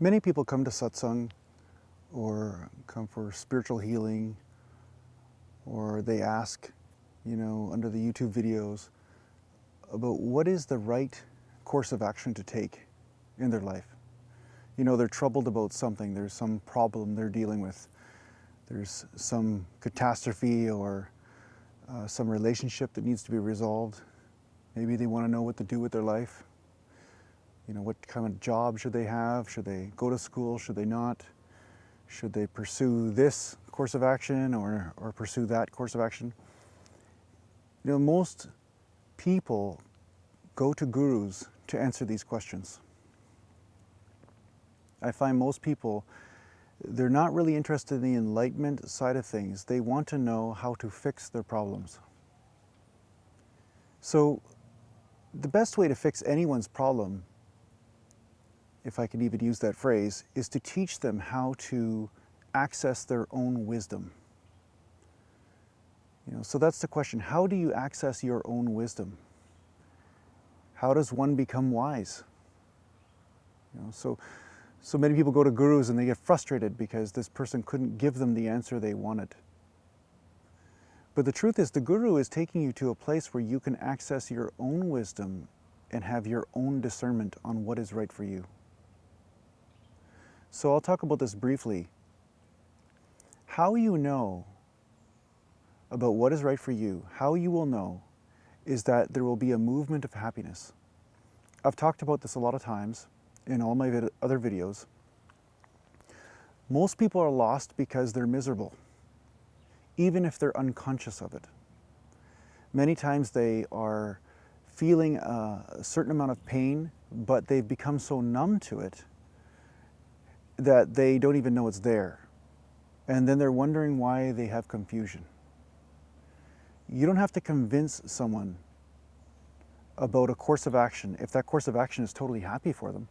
Many people come to satsang or come for spiritual healing, or they ask, under the YouTube videos about what is the right course of action to take in their life. They're troubled about something. There's some problem they're dealing with. There's some catastrophe or some relationship that needs to be resolved. Maybe they want to know what to do with their life. What kind of job should they have? Should they go to school? Should they not? Should they pursue this course of action or pursue that course of action? Most people go to gurus to answer these questions. I find most people, they're not really interested in the enlightenment side of things. They want to know how to fix their problems. So the best way to fix anyone's problem, if I can even use that phrase, is to teach them how to access their own wisdom. So that's the question. How do you access your own wisdom? How does one become wise? So many people go to gurus and they get frustrated because this person couldn't give them the answer they wanted. But the truth is, the guru is taking you to a place where you can access your own wisdom and have your own discernment on what is right for you. So I'll talk about this briefly. How you know about what is right for you, how you will know, is that there will be a movement of happiness. I've talked about this a lot of times in all my other videos. Most people are lost because they're miserable, even if they're unconscious of it. Many times they are feeling a certain amount of pain, but they've become so numb to it that they don't even know it's there. And then they're wondering why they have confusion. You don't have to convince someone about a course of action if that course of action is totally happy for them.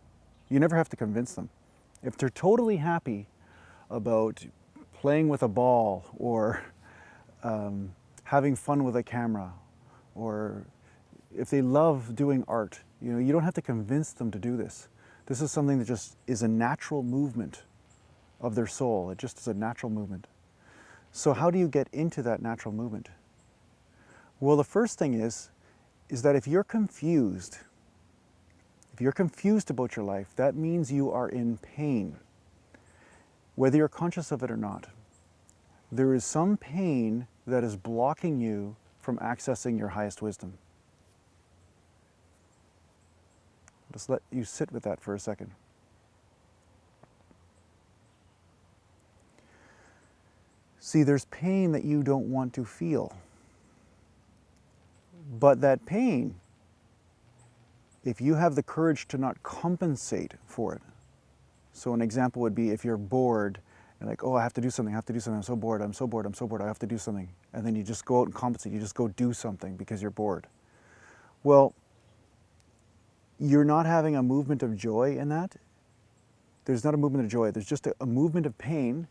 You never have to convince them. If they're totally happy about playing with a ball or having fun with a camera, or if they love doing art, you don't have to convince them to do this. This is something that just is a natural movement of their soul. It just is a natural movement. So how do you get into that natural movement? Well, the first thing is that if you're confused about your life, that means you are in pain, whether you're conscious of it or not. There is some pain that is blocking you from accessing your highest wisdom. Just let you sit with that for a second. See, there's pain that you don't want to feel. But that pain, if you have the courage to not compensate for it. So an example would be if you're bored and like, I have to do something, I'm so bored, I have to do something. And then you just go out and compensate, you just go do something because you're bored. Well, you're not having a movement of joy in that. There's not a movement of joy, there's just a movement of pain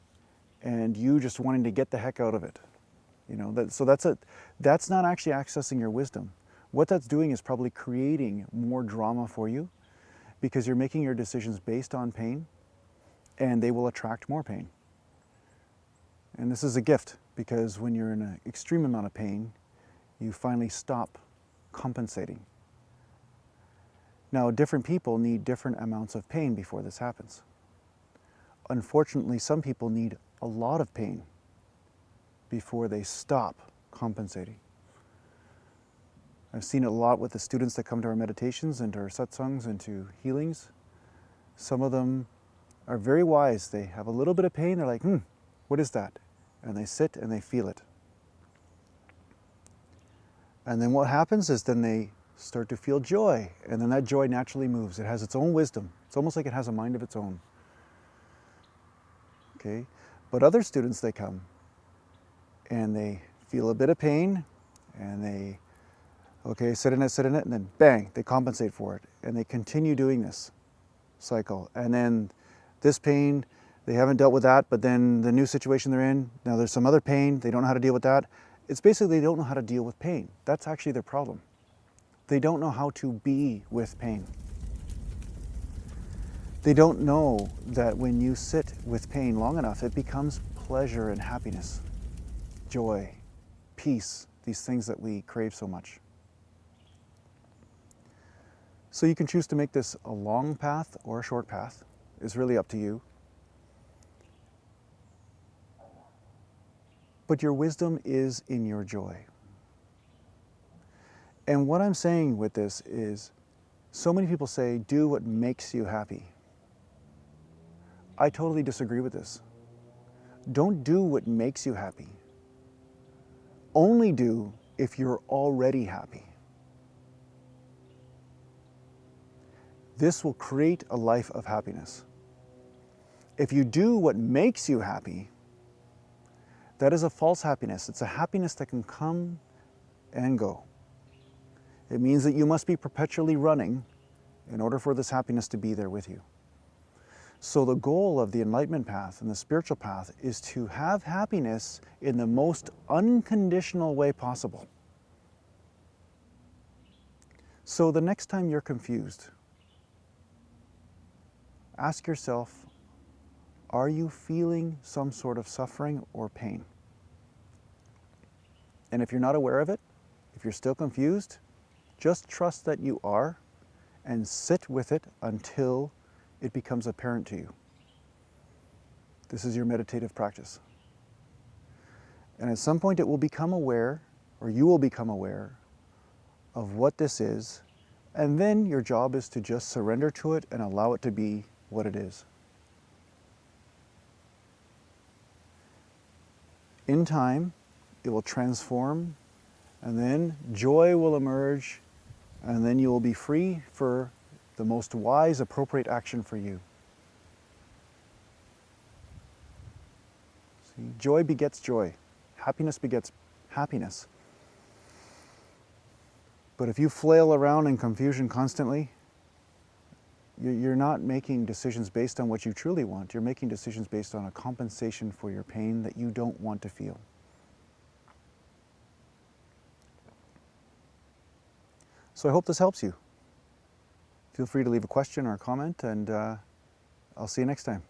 and you just wanting to get the heck out of it. So that's not actually accessing your wisdom. What that's doing is probably creating more drama for you because you're making your decisions based on pain and they will attract more pain. And this is a gift because when you're in an extreme amount of pain, you finally stop compensating. Now, different people need different amounts of pain before this happens. Unfortunately, some people need a lot of pain before they stop compensating. I've seen it a lot with the students that come to our meditations and to our satsangs and to healings. Some of them are very wise. They have a little bit of pain. They're like, what is that? And they sit and they feel it. And then what happens is then they start to feel joy. And then that joy naturally moves. It has its own wisdom. It's almost like it has a mind of its own. Okay? But other students, they come and they feel a bit of pain and they, sit in it, and then bang, they compensate for it. And they continue doing this cycle. And then this pain, they haven't dealt with that, but then the new situation they're in, now there's some other pain, they don't know how to deal with that. It's basically they don't know how to deal with pain. That's actually their problem. They don't know how to be with pain. They don't know that when you sit with pain long enough, it becomes pleasure and happiness, joy, peace, these things that we crave so much. So you can choose to make this a long path or a short path. It's really up to you. But your wisdom is in your joy. And what I'm saying with this is, so many people say, do what makes you happy. I totally disagree with this. Don't do what makes you happy. Only do if you're already happy. This will create a life of happiness. If you do what makes you happy, that is a false happiness. It's a happiness that can come and go. It means that you must be perpetually running in order for this happiness to be there with you. So the goal of the enlightenment path and the spiritual path is to have happiness in the most unconditional way possible. So the next time you're confused, ask yourself, are you feeling some sort of suffering or pain? And if you're not aware of it, if you're still confused, just trust that you are and sit with it until it becomes apparent to you. This is your meditative practice. And at some point it will become aware, or you will become aware of what this is, and then your job is to just surrender to it and allow it to be what it is. In time, it will transform, and then joy will emerge, and then you will be free for the most wise, appropriate action for you. See, joy begets joy. Happiness begets happiness. But if you flail around in confusion constantly, you're not making decisions based on what you truly want. You're making decisions based on a compensation for your pain that you don't want to feel. So I hope this helps you. Feel free to leave a question or a comment, and I'll see you next time.